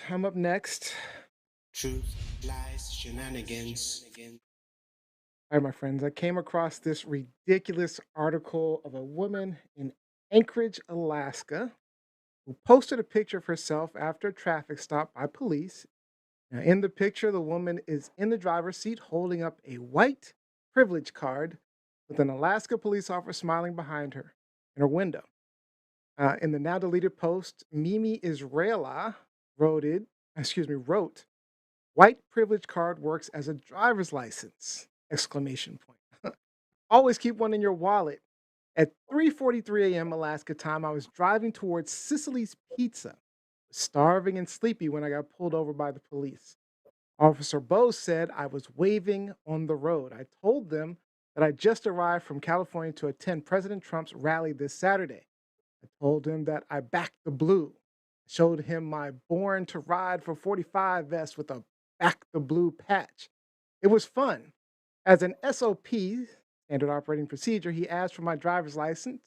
I'm up next. Truth, lies, shenanigans. All right, my friends. I came across this ridiculous article of a woman in Anchorage, Alaska, who posted a picture of herself after a traffic stop by police. Now, in the picture, the woman is in the driver's seat holding up a white privilege card with an Alaska police officer smiling behind her in her window. In the now deleted post, Mimi Israela wrote, "White privilege card works as a driver's license!" Exclamation point. Always keep one in your wallet. At 3:43 a.m. Alaska time, I was driving towards Sicily's Pizza, starving and sleepy when I got pulled over by the police. Officer Bose said I was waving on the road. I told them that I just arrived from California to attend President Trump's rally this Saturday. I told him that I backed the blue. Showed him my Born to Ride for 45 vest with a back the blue patch. It was fun. As an SOP, standard operating procedure, he asked for my driver's license.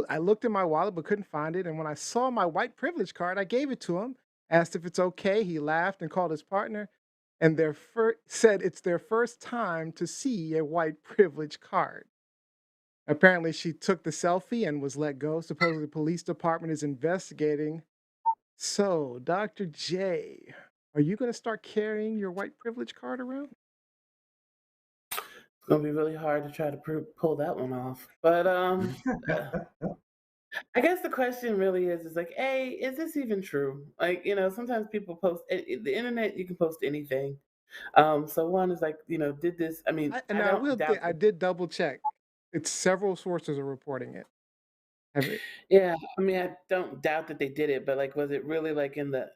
I looked in my wallet but couldn't find it. And when I saw my white privilege card, I gave it to him, asked if it's okay. He laughed and called his partner, and said it's their first time to see a white privilege card. Apparently, she took the selfie and was let go. Supposedly, the police department is investigating. So, Dr. J, are you going to start carrying your white privilege card around? It's gonna be really hard to try to pull that one off. But I guess the question really is like, hey, is this even true? Like, sometimes people post the internet. You can post anything. So one is like, did this? I mean, And I I don't will. doubt I that. did double check. It's several sources are reporting it. Have it? Yeah, I mean, I don't doubt that they did it, but like, was it really like in the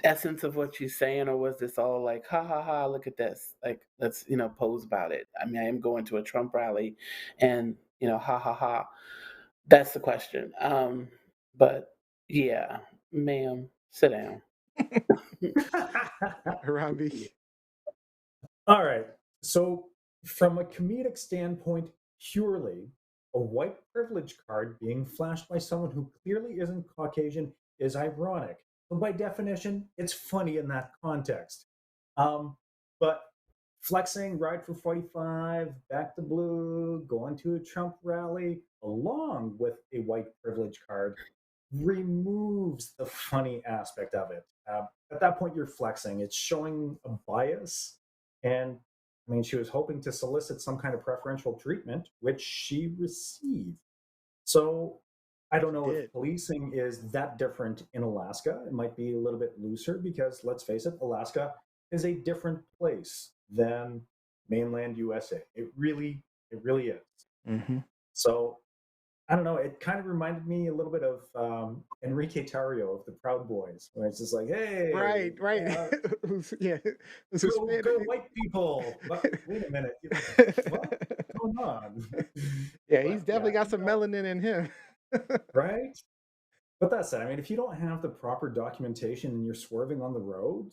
essence of what she's saying, or was this all like, ha ha ha, look at this, like let's pose about it? I mean, I am going to a Trump rally, and ha ha ha. That's the question. But yeah, ma'am, sit down. Robbie. All right. So, from a comedic standpoint, purely, a white privilege card being flashed by someone who clearly isn't Caucasian is ironic. So, by definition, it's funny in that context. Um, but flexing, ride for 45, back to blue, going to a Trump rally, along with a white privilege card, removes the funny aspect of it. At that point, you're flexing. It's showing a bias. And I mean, she was hoping to solicit some kind of preferential treatment, which she received. So I don't She know if did. policing is that different in Alaska. It might be a little bit looser because let's face it, Alaska is a different place than mainland USA. It really is. Hmm. So I don't know. It kind of reminded me a little bit of Enrique Tarrio of the Proud Boys, where it's just like, hey, Right, right. Yeah, who's go Hispanic. white people. But wait a minute, what's going on? Yeah, he's But definitely yeah, got some melanin in him. right. But that's it. I mean, if you don't have the proper documentation and you're swerving on the road,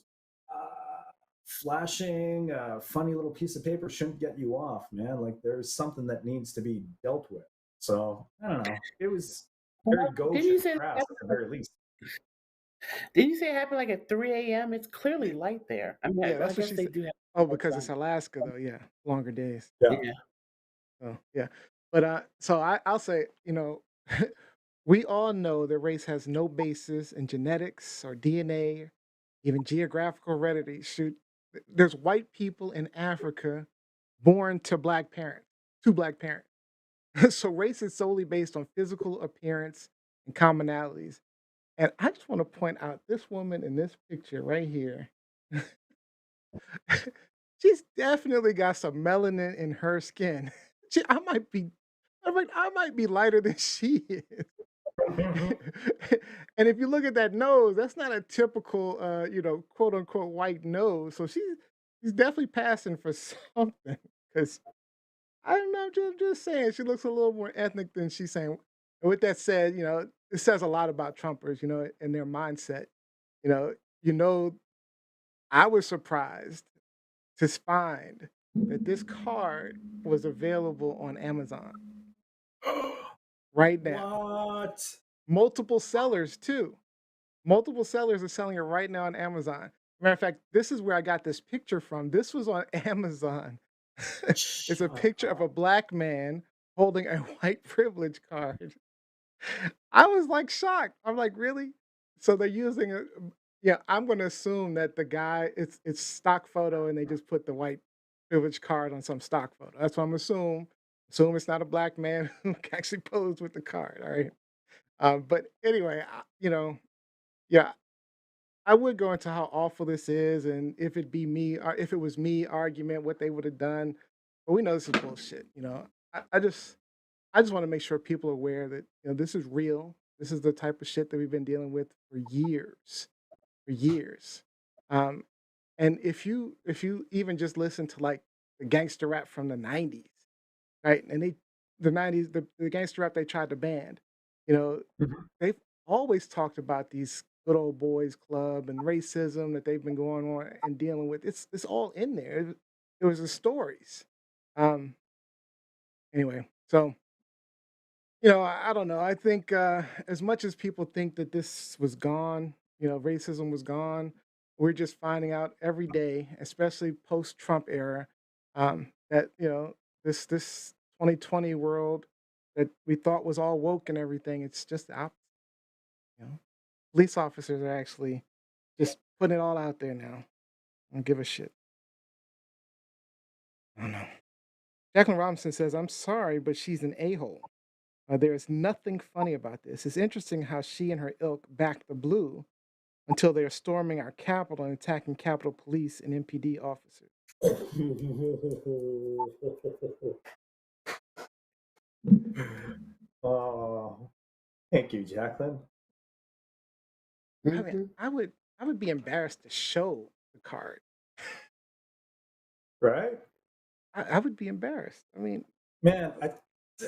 flashing a funny little piece of paper shouldn't get you off, man. Like there's something that needs to be dealt with. So I don't know. It was very Didn't gauche you and say crass at the very least. didn't you say it happened like at 3 a.m.? It's clearly light there. I mean, Yeah, I that's what guess she they said. do have Oh, because it's outside. Alaska, though. Yeah, longer days. Yeah. Yeah. Oh, yeah. But so I'll say, we all know that race has no basis in genetics or DNA, even geographical heredity. Shoot, there's white people in Africa born to black parents. So race is solely based on physical appearance and commonalities. And I just want to point out this woman in this picture right here. She's definitely got some melanin in her skin. I might be, I might be lighter than she is. And if you look at that nose, that's not a typical, quote unquote white nose. So she's definitely passing for something. Because I don't know, just saying, she looks a little more ethnic than she's saying. And with that said, it says a lot about Trumpers, and their mindset. You know, you know, I was surprised to find that this card was available on Amazon right now. What? Multiple sellers too. Multiple sellers are selling it right now on Amazon. Matter of fact, this is where I got this picture from. This was on Amazon. It's a Shut picture of a black man holding a white privilege card. I was like shocked. I'm like, really? So they're using a yeah, I'm gonna assume that the guy it's stock photo and they just put the white privilege card on some stock photo. That's what I'm assuming. Assume it's not a black man who actually posed with the card. All right. But anyway, yeah, I would go into how awful this is and if it be me or if it was me argument, what they would have done. But we know this is bullshit. I just want to make sure people are aware that this is real. This is the type of shit that we've been dealing with for years. Um, and if you even just listen to like the gangster rap from the '90s, right? And the '90s, the gangster rap they tried to ban, you know, Mhm. they've always talked about these good old boys club and racism that they've been going on and dealing with. It's all in there. It was the stories. Um, anyway, so I don't know. I think as much as people think that this was gone, racism was gone, we're just finding out every day, especially post Trump era, that this 2020 world that we thought was all woke and everything, it's just the opposite. You know, police officers are actually just putting it all out there now. I don't give a shit. I don't know. Jacqueline Robinson says, "I'm sorry, but she's an a hole. There is nothing funny about this. It's interesting how she and her ilk back the blue until they are storming our Capitol and attacking Capitol Police and MPD officers." Oh, thank you, Jacqueline. I mean, Mhm. I would be embarrassed to show the card. Right? I would be embarrassed. I mean, Man,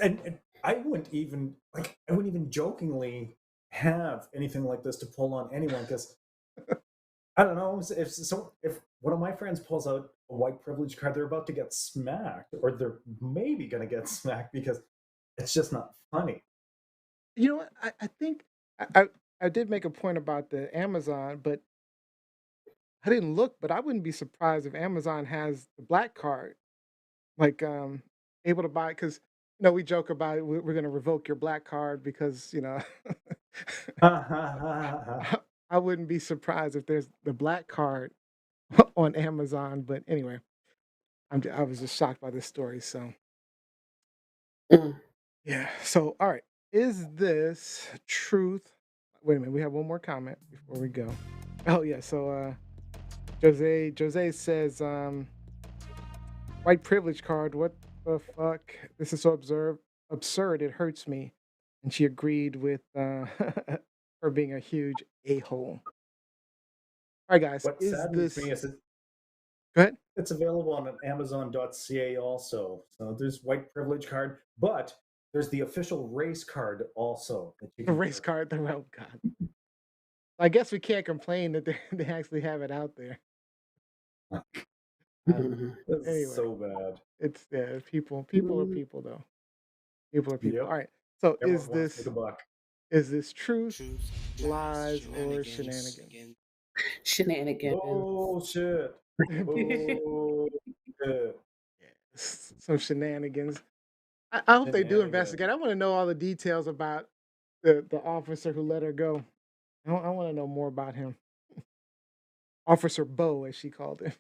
and I wouldn't even I wouldn't even jokingly have anything like this to pull on anyone because I don't know if one of my friends pulls out a white privilege card, they're about to get smacked, or they're maybe going to get smacked because it's just not funny. you know what? I think I did make a point about the Amazon, but I didn't look. But I wouldn't be surprised if Amazon has the black card, like able to buy because we joke about it. We're going to revoke your black card because I wouldn't be surprised if there's the black card on Amazon. But anyway, I was just shocked by this story. So Mm. yeah. So all right, is this truth? Wait a minute. We have one more comment before we go. Oh yeah. So Jose says white privilege card. What the fuck? This is so absurd. It hurts me. And she agreed with her being a huge a hole. All right, guys. What Is saddens me this? is Go ahead. it's available on Amazon.ca also. So there's white privilege card, but there's the official race card also that you The can race purchase. card. The oh god. I guess we can't complain that they, they actually have it out there. I don't know. Mhm. This is Anyway, so bad. it's people. People are Mhm. people, though. People are people. All Yep. right. So Everyone wants to make a buck. is this truth, Truth, lies, lies, or shenanigans. shenanigans? Shenanigans. Bullshit. Bullshit. Some shenanigans. I hope they do investigate. Shenanigans. I want to know all the details about the officer who let her go. I want to know more about him. Officer Bo, as she called him.